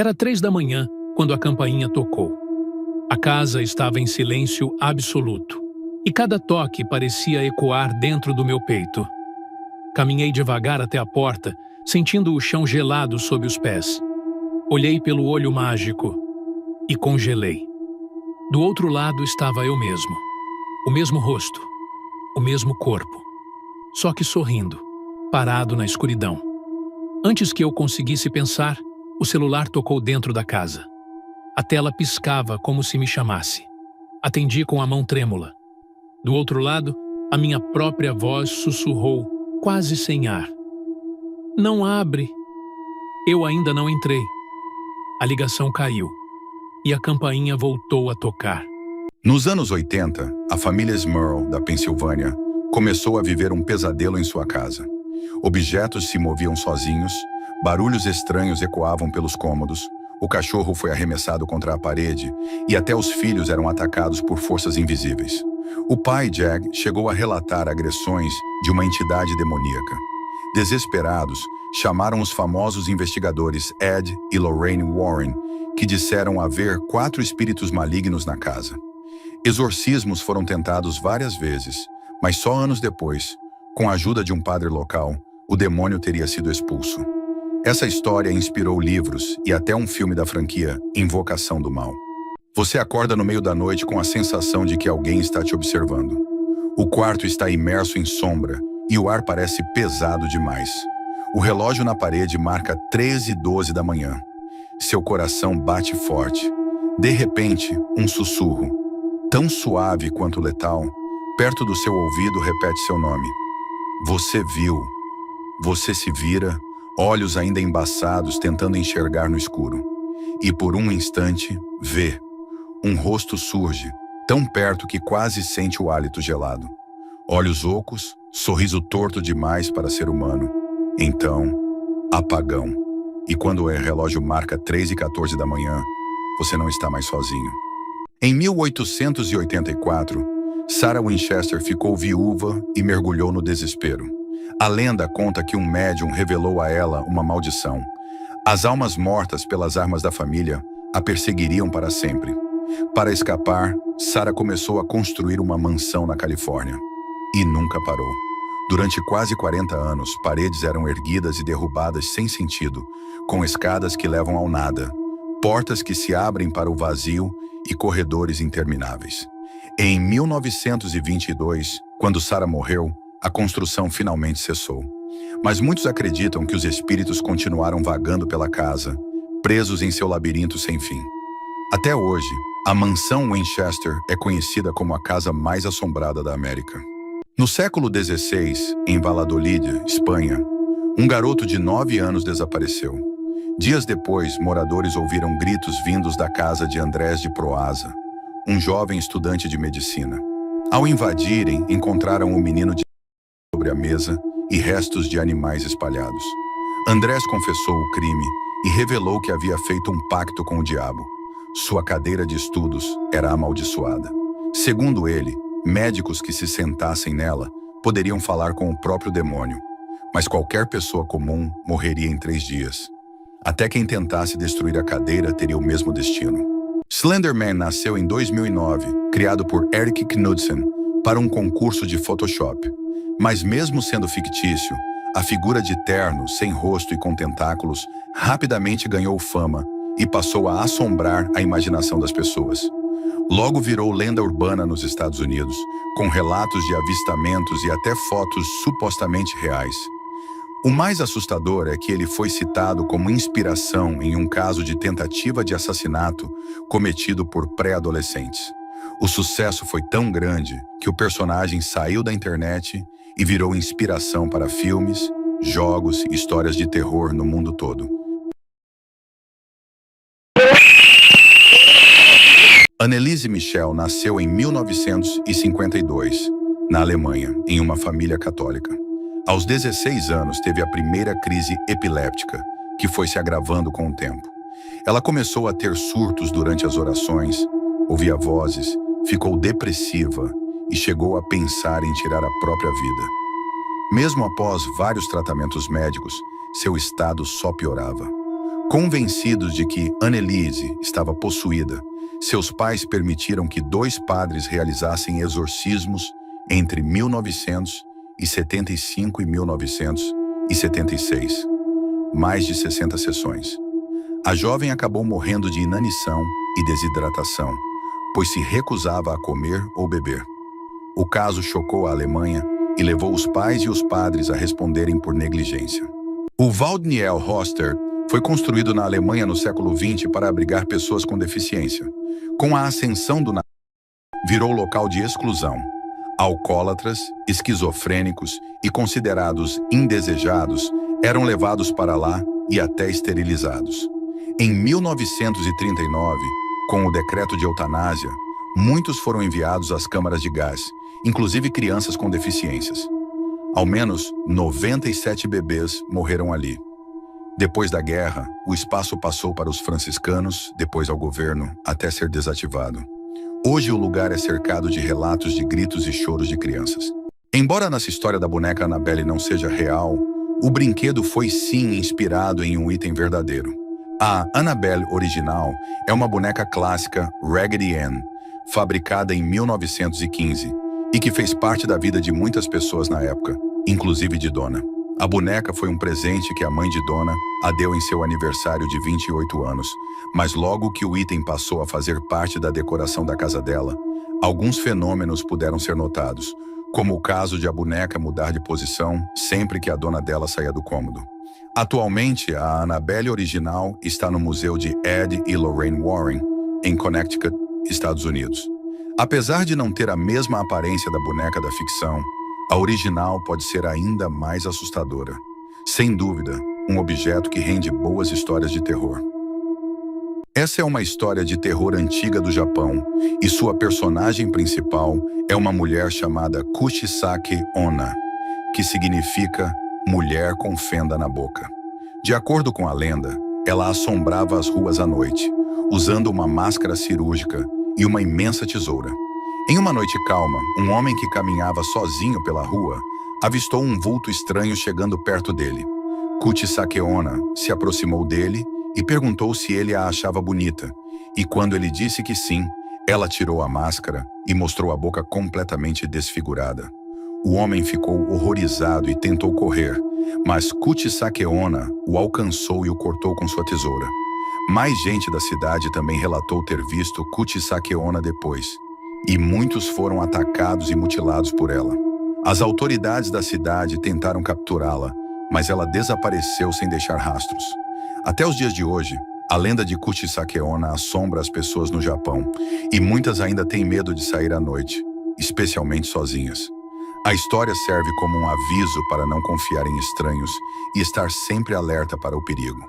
Era 3 da manhã quando a campainha tocou. A casa estava em silêncio absoluto, e cada toque parecia ecoar dentro do meu peito. Caminhei devagar até a porta, sentindo o chão gelado sob os pés. Olhei pelo olho mágico e congelei. Do outro lado estava eu mesmo. O mesmo rosto, o mesmo corpo, só que sorrindo, parado na escuridão. Antes que eu conseguisse pensar, o celular tocou dentro da casa. A tela piscava como se me chamasse. Atendi com a mão trêmula. Do outro lado, a minha própria voz sussurrou, quase sem ar. Não abre. Eu ainda não entrei. A ligação caiu e a campainha voltou a tocar. Nos anos 80, a família Smurl, da Pensilvânia, começou a viver um pesadelo em sua casa. Objetos se moviam sozinhos, barulhos estranhos ecoavam pelos cômodos, o cachorro foi arremessado contra a parede e até os filhos eram atacados por forças invisíveis. O pai, Jag, chegou a relatar agressões de uma entidade demoníaca. Desesperados, chamaram os famosos investigadores Ed e Lorraine Warren, que disseram haver 4 espíritos malignos na casa. Exorcismos foram tentados várias vezes, mas só anos depois, com a ajuda de um padre local, o demônio teria sido expulso. Essa história inspirou livros e até um filme da franquia Invocação do Mal. Você acorda no meio da noite com a sensação de que alguém está te observando. O quarto está imerso em sombra e o ar parece pesado demais. O relógio na parede marca 13h12 da manhã. Seu coração bate forte. De repente, um sussurro, tão suave quanto letal, perto do seu ouvido repete seu nome. Você viu. Você se vira, olhos ainda embaçados tentando enxergar no escuro. E por um instante, vê. Um rosto surge, tão perto que quase sente o hálito gelado. Olhos ocos, sorriso torto demais para ser humano. Então, apagão. E quando o relógio marca 3h14 da manhã, você não está mais sozinho. Em 1884, Sarah Winchester ficou viúva e mergulhou no desespero. A lenda conta que um médium revelou a ela uma maldição. As almas mortas pelas armas da família a perseguiriam para sempre. Para escapar, Sarah começou a construir uma mansão na Califórnia. E nunca parou. Durante quase 40 anos, paredes eram erguidas e derrubadas sem sentido, com escadas que levam ao nada, portas que se abrem para o vazio e corredores intermináveis. Em 1922, quando Sarah morreu, a construção finalmente cessou. Mas muitos acreditam que os espíritos continuaram vagando pela casa, presos em seu labirinto sem fim. Até hoje, a mansão Winchester é conhecida como a casa mais assombrada da América. No século XVI, em Valladolid, Espanha, um garoto de 9 anos desapareceu. Dias depois, moradores ouviram gritos vindos da casa de Andrés de Proaza, um jovem estudante de medicina. Ao invadirem, encontraram o menino sobre a mesa e restos de animais espalhados. Andrés confessou o crime e revelou que havia feito um pacto com o diabo. Sua cadeira de estudos era amaldiçoada. Segundo ele, médicos que se sentassem nela poderiam falar com o próprio demônio, mas qualquer pessoa comum morreria em 3 dias. Até quem tentasse destruir a cadeira teria o mesmo destino. Slenderman nasceu em 2009, criado por Eric Knudsen, para um concurso de Photoshop. Mas mesmo sendo fictício, a figura de terno, sem rosto e com tentáculos, rapidamente ganhou fama e passou a assombrar a imaginação das pessoas. Logo virou lenda urbana nos Estados Unidos, com relatos de avistamentos e até fotos supostamente reais. O mais assustador é que ele foi citado como inspiração em um caso de tentativa de assassinato cometido por pré-adolescentes. O sucesso foi tão grande que o personagem saiu da internet e virou inspiração para filmes, jogos e histórias de terror no mundo todo. Anneliese Michel nasceu em 1952, na Alemanha, em uma família católica. Aos 16 anos, teve a primeira crise epiléptica, que foi se agravando com o tempo. Ela começou a ter surtos durante as orações, ouvia vozes, ficou depressiva e chegou a pensar em tirar a própria vida. Mesmo após vários tratamentos médicos, seu estado só piorava. Convencidos de que Anneliese estava possuída, seus pais permitiram que 2 padres realizassem exorcismos entre 1975 e 1976. Mais de 60 sessões. A jovem acabou morrendo de inanição e desidratação, pois se recusava a comer ou beber. O caso chocou a Alemanha e levou os pais e os padres a responderem por negligência. O Waldniel Hoster foi construído na Alemanha no século XX para abrigar pessoas com deficiência. Com a ascensão do nazismo, virou local de exclusão. Alcoólatras, esquizofrênicos e considerados indesejados eram levados para lá e até esterilizados. Em 1939, com o decreto de eutanásia, muitos foram enviados às câmaras de gás, inclusive crianças com deficiências. Ao menos 97 bebês morreram ali. Depois da guerra, o espaço passou para os franciscanos, depois ao governo, até ser desativado. Hoje o lugar é cercado de relatos de gritos e choros de crianças. Embora nessa história da boneca Annabelle não seja real, o brinquedo foi sim inspirado em um item verdadeiro. A Annabelle original é uma boneca clássica Raggedy Ann, fabricada em 1915, e que fez parte da vida de muitas pessoas na época, inclusive de Donna. A boneca foi um presente que a mãe de Donna a deu em seu aniversário de 28 anos, mas logo que o item passou a fazer parte da decoração da casa dela, alguns fenômenos puderam ser notados, como o caso de a boneca mudar de posição sempre que a dona dela saía do cômodo. Atualmente, a Annabelle original está no Museu de Ed e Lorraine Warren, em Connecticut, Estados Unidos. Apesar de não ter a mesma aparência da boneca da ficção, a original pode ser ainda mais assustadora. Sem dúvida, um objeto que rende boas histórias de terror. Essa é uma história de terror antiga do Japão, e sua personagem principal é uma mulher chamada Kuchisake Onna, que significa mulher com fenda na boca. De acordo com a lenda, ela assombrava as ruas à noite, usando uma máscara cirúrgica e uma imensa tesoura. Em uma noite calma, um homem que caminhava sozinho pela rua avistou um vulto estranho chegando perto dele. Kuchisake Onna se aproximou dele e perguntou se ele a achava bonita, e quando ele disse que sim, ela tirou a máscara e mostrou a boca completamente desfigurada. O homem ficou horrorizado e tentou correr, mas Kuchisake Onna o alcançou e o cortou com sua tesoura. Mais gente da cidade também relatou ter visto Kuchisake Onna depois, e muitos foram atacados e mutilados por ela. As autoridades da cidade tentaram capturá-la, mas ela desapareceu sem deixar rastros. Até os dias de hoje, a lenda de Kuchisake Onna assombra as pessoas no Japão, e muitas ainda têm medo de sair à noite, especialmente sozinhas. A história serve como um aviso para não confiar em estranhos e estar sempre alerta para o perigo.